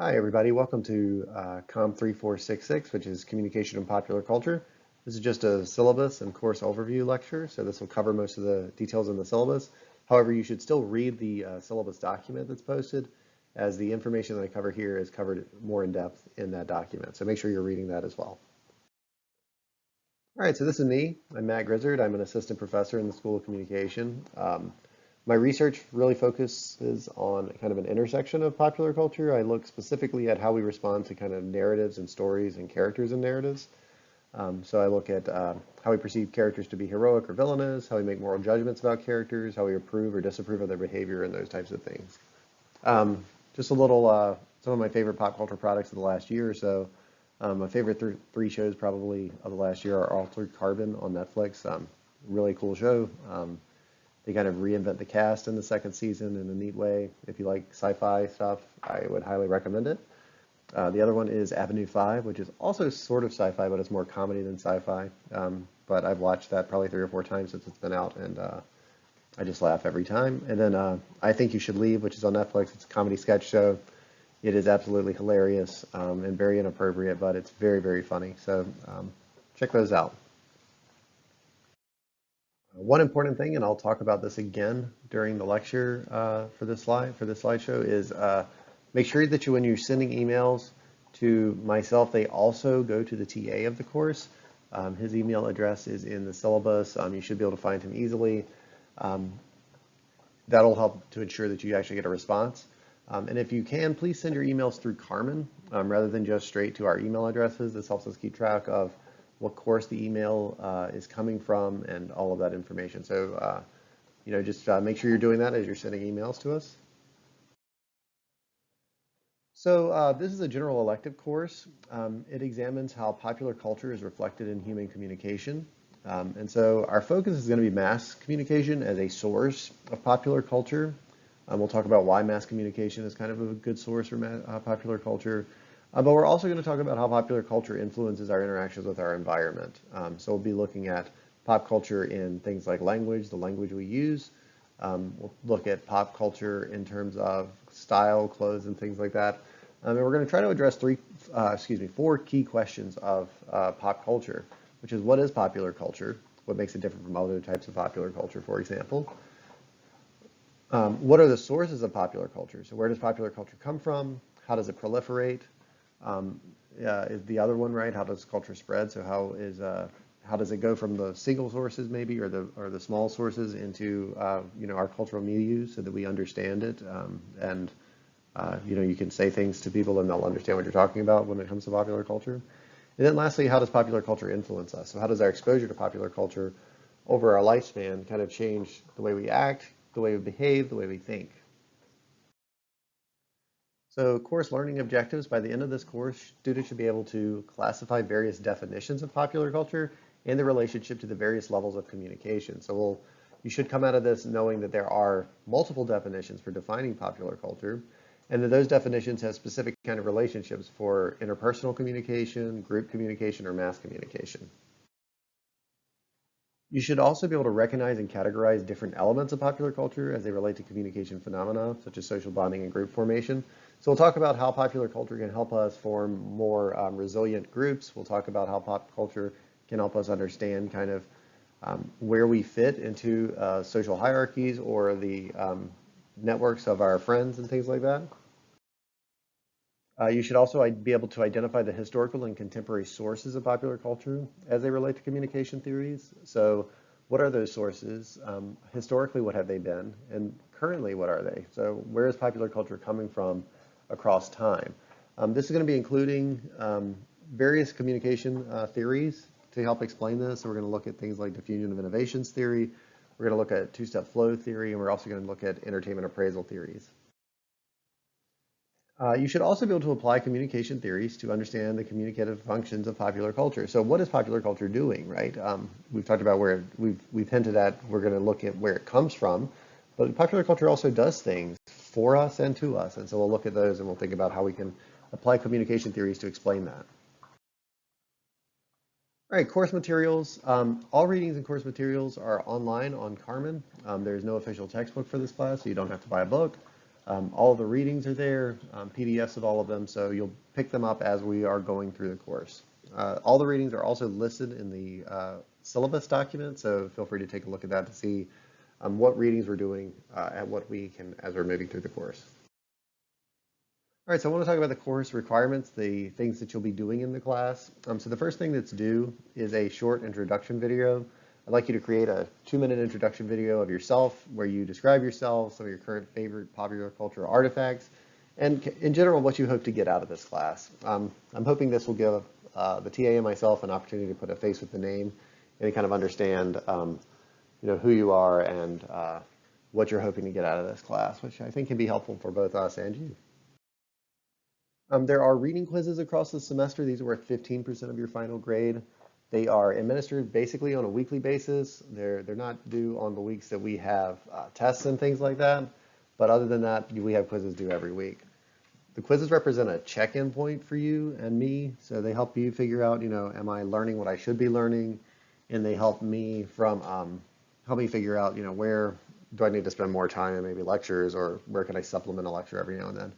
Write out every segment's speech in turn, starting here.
Hi, everybody. Welcome to Com 3466, which is Communication and Popular Culture. This is just a syllabus and course overview lecture, so this will cover most of the details in the syllabus. However, you should still read the syllabus document that's posted, as the information that I cover here is covered more in depth in that document. So make sure you're reading that as well. All right, so this is me. I'm Matt Grizzard. I'm an assistant professor in the School of Communication. My research really focuses on kind of an intersection of popular culture. I look specifically at how we respond to kind of narratives and stories and characters in narratives. So I look at how we perceive characters to be heroic or villainous, how we make moral judgments about characters, how we approve or disapprove of their behavior, and those types of things. Just a little, some of my favorite pop culture products of the last year or so. My favorite three shows probably of the last year are Altered Carbon on Netflix. Really cool show. They kind of reinvent the cast in the second season in a neat way. If you like sci-fi stuff, I would highly recommend it. The other one is Avenue 5, which is also sort of sci-fi, but it's more comedy than sci-fi. But I've watched that probably 3 or 4 times since it's been out, and I just laugh every time. And then I Think You Should Leave, which is on Netflix. It's a comedy sketch show. It is absolutely hilarious and very inappropriate, but it's very, very funny. So check those out. One important thing, and I'll talk about this again during the lecture for this slideshow, is make sure that when you're sending emails to myself, they also go to the TA of the course. His email address is in the syllabus. You should be able to find him easily. That'll help to ensure that you actually get a response. And if you can, please send your emails through Carmen rather than just straight to our email addresses. This helps us keep track of what course the email is coming from and all of that information. So, just make sure you're doing that as you're sending emails to us. So this is a general elective course. It examines how popular culture is reflected in human communication. And so our focus is going to be mass communication as a source of popular culture. We'll talk about why mass communication is kind of a good source for popular culture. But we're also going to talk about how popular culture influences our interactions with our environment. So we'll be looking at pop culture in things like language, the language we use. We'll look at pop culture in terms of style, clothes, and things like that. And we're going to try to address 4 key questions of pop culture, which is what is popular culture? What makes it different from other types of popular culture, for example? What are the sources of popular culture? So where does popular culture come from? How does it proliferate? Is the other one right? How does culture spread? So how does it go from the single sources maybe or the small sources into our cultural milieu so that we understand it and you can say things to people and they'll understand what you're talking about when it comes to popular culture. And then lastly, how does popular culture influence us? So how does our exposure to popular culture over our lifespan kind of change the way we act, the way we behave, the way we think? So course learning objectives, by the end of this course, students should be able to classify various definitions of popular culture and the relationship to the various levels of communication. So you should come out of this knowing that there are multiple definitions for defining popular culture, and that those definitions have specific kind of relationships for interpersonal communication, group communication, or mass communication. You should also be able to recognize and categorize different elements of popular culture as they relate to communication phenomena, such as social bonding and group formation. So we'll talk about how popular culture can help us form more resilient groups. We'll talk about how pop culture can help us understand kind of where we fit into social hierarchies or the networks of our friends and things like that. You should also be able to identify the historical and contemporary sources of popular culture as they relate to communication theories. So what are those sources? Historically, what have they been? And currently, what are they? So where is popular culture coming from across time? This is going to be including various communication theories to help explain this. So we're going to look at things like diffusion of innovations theory. We're going to look at two-step flow theory, and we're also going to look at entertainment appraisal theories. You should also be able to apply communication theories to understand the communicative functions of popular culture. So what is popular culture doing, right? We've talked about where we've hinted at, we're going to look at where it comes from, but popular culture also does things for us and to us. And so we'll look at those and we'll think about how we can apply communication theories to explain that. All right, course materials. All readings and course materials are online on Carmen. There's no official textbook for this class, so you don't have to buy a book. All the readings are there, PDFs of all of them, so you'll pick them up as we are going through the course. All the readings are also listed in the syllabus document, so feel free to take a look at that to see what readings we're doing at what week and as we're moving through the course. All right, so I want to talk about the course requirements, the things that you'll be doing in the class. So the first thing that's due is a short introduction video. I'd like you to create a 2-minute introduction video of yourself where you describe yourself, some of your current favorite popular culture artifacts, and in general, what you hope to get out of this class. I'm hoping this will give the TA and myself an opportunity to put a face with the name and kind of understand who you are and what you're hoping to get out of this class, which I think can be helpful for both us and you. There are reading quizzes across the semester. These are worth 15% of your final grade. They are administered basically on a weekly basis. They're not due on the weeks that we have tests and things like that. But other than that, we have quizzes due every week. The quizzes represent a check-in point for you and me. So they help you figure out, am I learning what I should be learning? And they help me figure out, where do I need to spend more time in maybe lectures, or where can I supplement a lecture every now and then.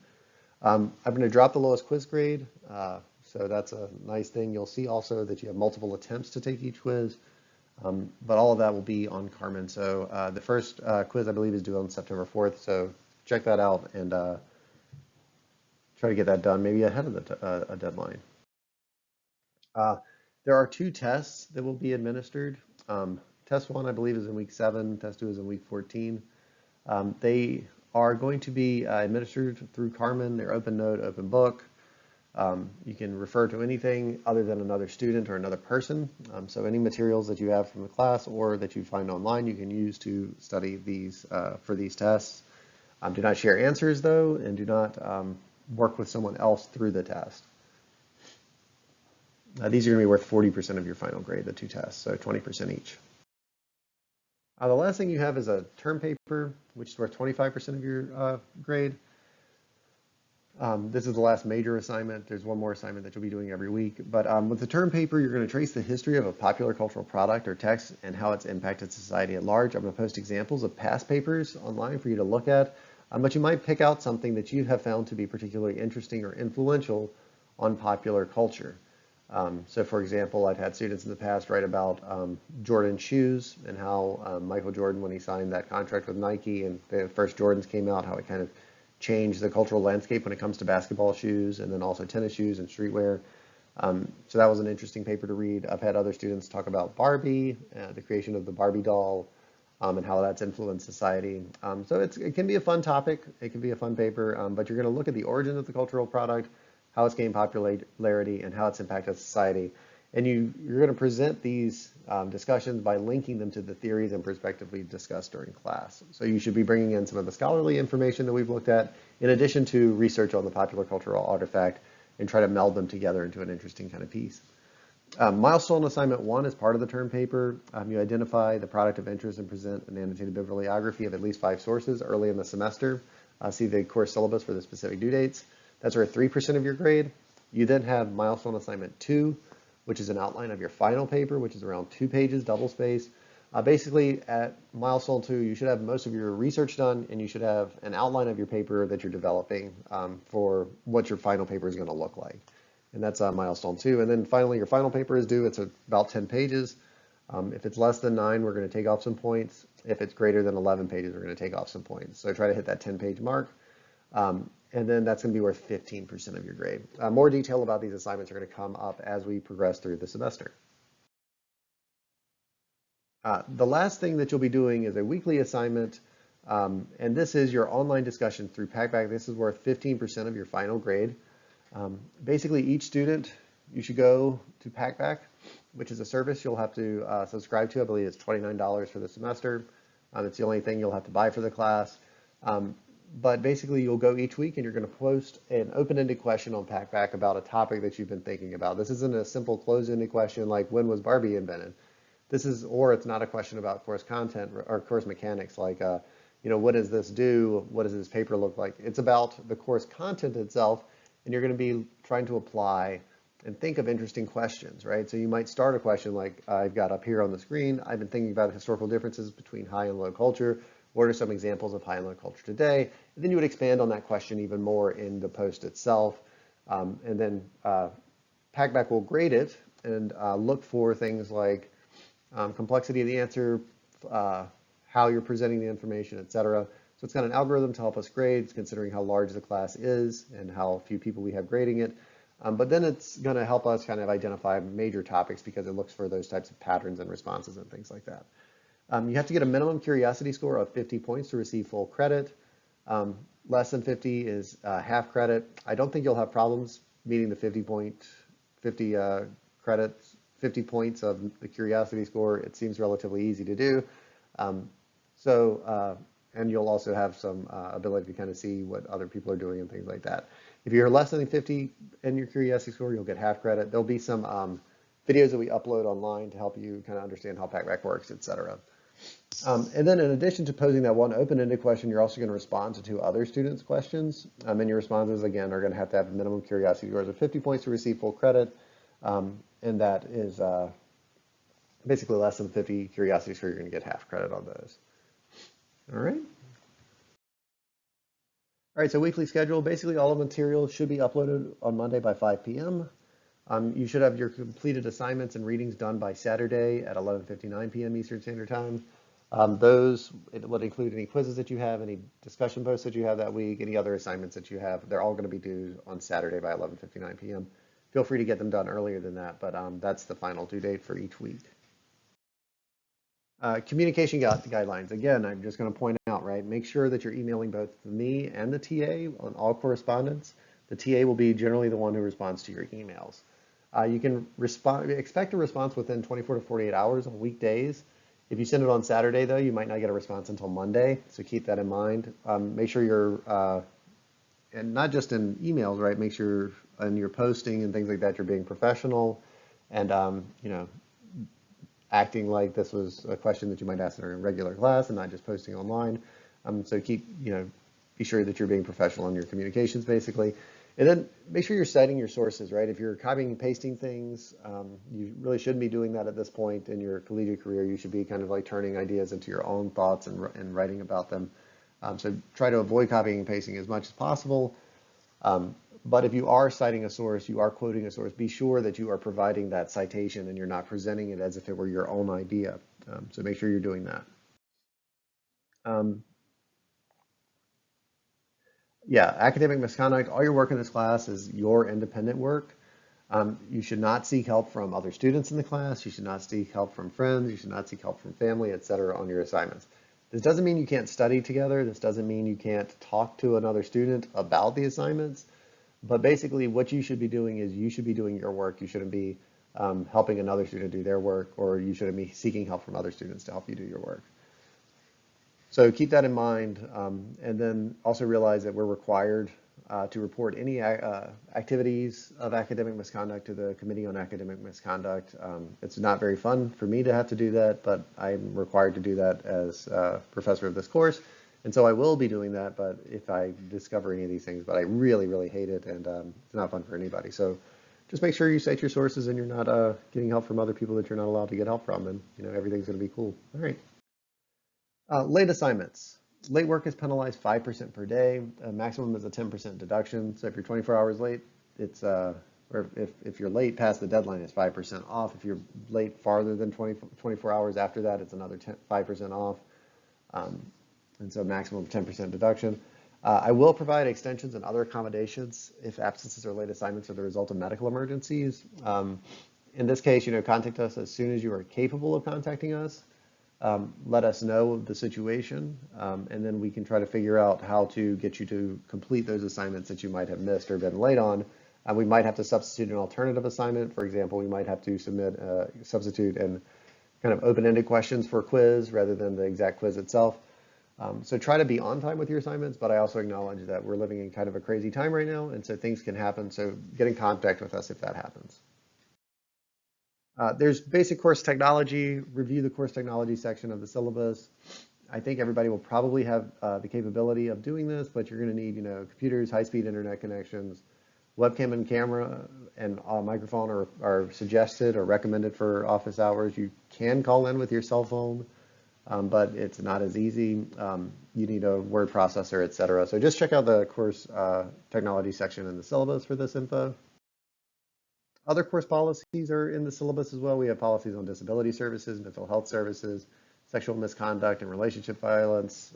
I'm going to drop the lowest quiz grade, so that's a nice thing. You'll see also that you have multiple attempts to take each quiz, but all of that will be on Carmen. So the first quiz, I believe, is due on September 4th, so check that out and try to get that done, maybe ahead of a deadline. There are 2 tests that will be administered. Test 1, I believe, is in week 7. Test 2 is in week 14. They are going to be administered through Carmen. They're open note, open book. You can refer to anything other than another student or another person. So any materials that you have from the class or that you find online, you can use to study these for these tests. Do not share answers though, and do not work with someone else through the test. These are going to be worth 40% of your final grade, the 2 tests, so 20% each. The last thing you have is a term paper, which is worth 25% of your grade. This is the last major assignment. There's one more assignment that you'll be doing every week. But with the term paper, you're going to trace the history of a popular cultural product or text and how it's impacted society at large. I'm going to post examples of past papers online for you to look at. But you might pick out something that you have found to be particularly interesting or influential on popular culture. So for example, I've had students in the past write about Jordan shoes and how Michael Jordan, when he signed that contract with Nike and the first Jordans came out, how it kind of changed the cultural landscape when it comes to basketball shoes and then also tennis shoes and streetwear. So that was an interesting paper to read. I've had other students talk about Barbie, the creation of the Barbie doll, and how that's influenced society. So it can be a fun topic. It can be a fun paper, but you're going to look at the origin of the cultural product, how it's gained popularity, and how it's impacted society. And you're going to present these discussions by linking them to the theories and perspective we discussed during class. So you should be bringing in some of the scholarly information that we've looked at, in addition to research on the popular cultural artifact, and try to meld them together into an interesting kind of piece. Milestone assignment 1 is part of the term paper. You identify the product of interest and present an annotated bibliography of at least 5 sources early in the semester. See the course syllabus for the specific due dates. That's worth 3% of your grade. You then have milestone assignment 2, which is an outline of your final paper, which is around 2 pages, double-spaced. Basically, at milestone 2, you should have most of your research done, and you should have an outline of your paper that you're developing for what your final paper is going to look like. And that's milestone 2. And then finally, your final paper is due. It's about 10 pages. If it's less than 9, we're going to take off some points. If it's greater than 11 pages, we're going to take off some points. So try to hit that 10-page mark. And then that's going to be worth 15% of your grade. More detail about these assignments are going to come up as we progress through the semester. The last thing that you'll be doing is a weekly assignment, and this is your online discussion through PackBack. This is worth 15% of your final grade. Basically, each student, you should go to PackBack, which is a service you'll have to subscribe to. I believe it's $29 for the semester. It's the only thing you'll have to buy for the class. But basically, you'll go each week and you're going to post an open-ended question on PackBack about a topic that you've been thinking about. This isn't a simple closed-ended question like, when was Barbie invented? Or it's not a question about course content or course mechanics like, what does this do? What does this paper look like? It's about the course content itself, and you're going to be trying to apply and think of interesting questions, right? So you might start a question like I've got up here on the screen. I've been thinking about historical differences between high and low culture. what are some examples of high-end culture today? And then you would expand on that question even more in the post itself. And then Packback will grade it and look for things like complexity of the answer, how you're presenting the information, et cetera. So it's got an algorithm to help us grade, considering how large the class is and how few people we have grading it. But then it's going to help us kind of identify major topics because it looks for those types of patterns and responses and things like that. You have to get a minimum curiosity score of 50 points to receive full credit. Less than 50 is half credit. I don't think you'll have problems meeting the 50 credits, 50 points of the curiosity score. It seems relatively easy to do. And you'll also have some ability to kind of see what other people are doing and things like that. If you're less than 50 in your curiosity score, you'll get half credit. There'll be some videos that we upload online to help you kind of understand how PackBack works, et cetera. And then in addition to posing that one open-ended question, you're also going to respond to 2 other students' questions. And your responses, again, are going to have a minimum curiosity scores of 50 points to receive full credit. And that is basically less than 50 curiosity score, you're going to get half credit on those. All right. All right, so weekly schedule. Basically, all of the material should be uploaded on Monday by 5 p.m. You should have your completed assignments and readings done by Saturday at 11:59 p.m. Eastern Standard Time. Those would include any quizzes that you have, any discussion posts that you have that week, any other assignments that you have. They're all going to be due on Saturday by 11:59 p.m. Feel free to get them done earlier than that, but that's the final due date for each week. Communication guidelines. Again, I'm just going to point out, right, make sure that you're emailing both me and the TA on all correspondence. The TA will be generally the one who responds to your emails. You can expect a response within 24 to 48 hours on weekdays. If you send it on Saturday, though, you might not get a response until Monday, so keep that in mind. Make sure you're, and not just in emails, right, make sure in your posting and things like that, you're being professional and, you know, acting like this was a question that you might ask in a regular class and not just posting online. So keep, you know, be sure that you're being professional in your communications, basically. And then make sure you're citing your sources, right? If you're copying and pasting things, you really shouldn't be doing that at this point in your collegiate career. You should be kind of like turning ideas into your own thoughts and writing about them. So try to avoid copying and pasting as much as possible. But if you are citing a source, you are quoting a source, be sure that you are providing that citation and you're not presenting it as if it were your own idea. So make sure you're doing that. Yeah, academic misconduct, all your work in this class is your independent work. You should not seek help from other students in the class. You should not seek help from friends. You should not seek help from family, et cetera, on your assignments. This doesn't mean you can't study together. This doesn't mean you can't talk to another student about the assignments. But basically what you should be doing is you should be doing your work. You shouldn't be helping another student do their work, or you shouldn't be seeking help from other students to help you do your work. So keep that in mind, and then also realize that we're required to report any activities of academic misconduct to the Committee on Academic Misconduct. It's not very fun for me to have to do that, but I'm required to do that as professor of this course. And so I will be doing that, but if I discover any of these things, but I really, really hate it, and it's not fun for anybody. So just make sure you cite your sources and you're not getting help from other people that you're not allowed to get help from, and you know everything's going to be cool. All right. Late assignments. Late work is penalized 5% per day. Maximum is a 10% deduction. So if you're 24 hours late, it's or if you're late past the deadline, it's 5% off. If you're late farther than 24 hours after that, it's another 5% off. And so maximum 10% deduction. I will provide extensions and other accommodations if absences or late assignments are the result of medical emergencies. In this case, you know, contact us as soon as you are capable of contacting us. Let us know the situation, and then we can try to figure out how to get you to complete those assignments that you might have missed or been late on. We might have to substitute an alternative assignment. For example, we might have to substitute and kind of open-ended questions for a quiz rather than the exact quiz itself. So try to be on time with your assignments, but I also acknowledge that we're living in kind of a crazy time right now, and so things can happen. So get in contact with us if that happens. There's basic course technology. Review the course technology section of the syllabus. I think everybody will probably have the capability of doing this, but you're going to need, you know, computers, high-speed internet connections, webcam and camera, and microphone are suggested or recommended for office hours. You can call in with your cell phone. but it's not as easy. You need a word processor, etc. So just check out the course technology section in the syllabus for this info. Other course policies are in the syllabus as well. We have policies on disability services, mental health services, sexual misconduct and relationship violence,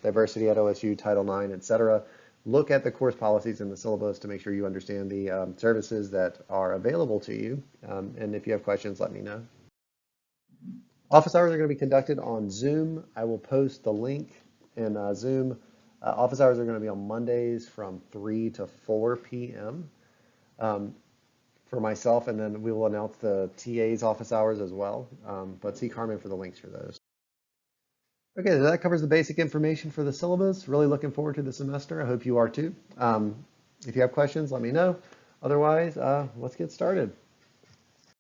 diversity at OSU, Title IX, etc. Look at the course policies in the syllabus to make sure you understand the services that are available to you. And if you have questions, let me know. Office hours are going to be conducted on Zoom. I will post the link in Zoom. Office hours are going to be on Mondays from 3 to 4 p.m. For myself, and then we will announce the TA's office hours as well. But see Carmen for the links for those. Okay, that covers the basic information for the syllabus. Really looking forward to the semester. I hope you are too. If you have questions, let me know. Otherwise, let's get started.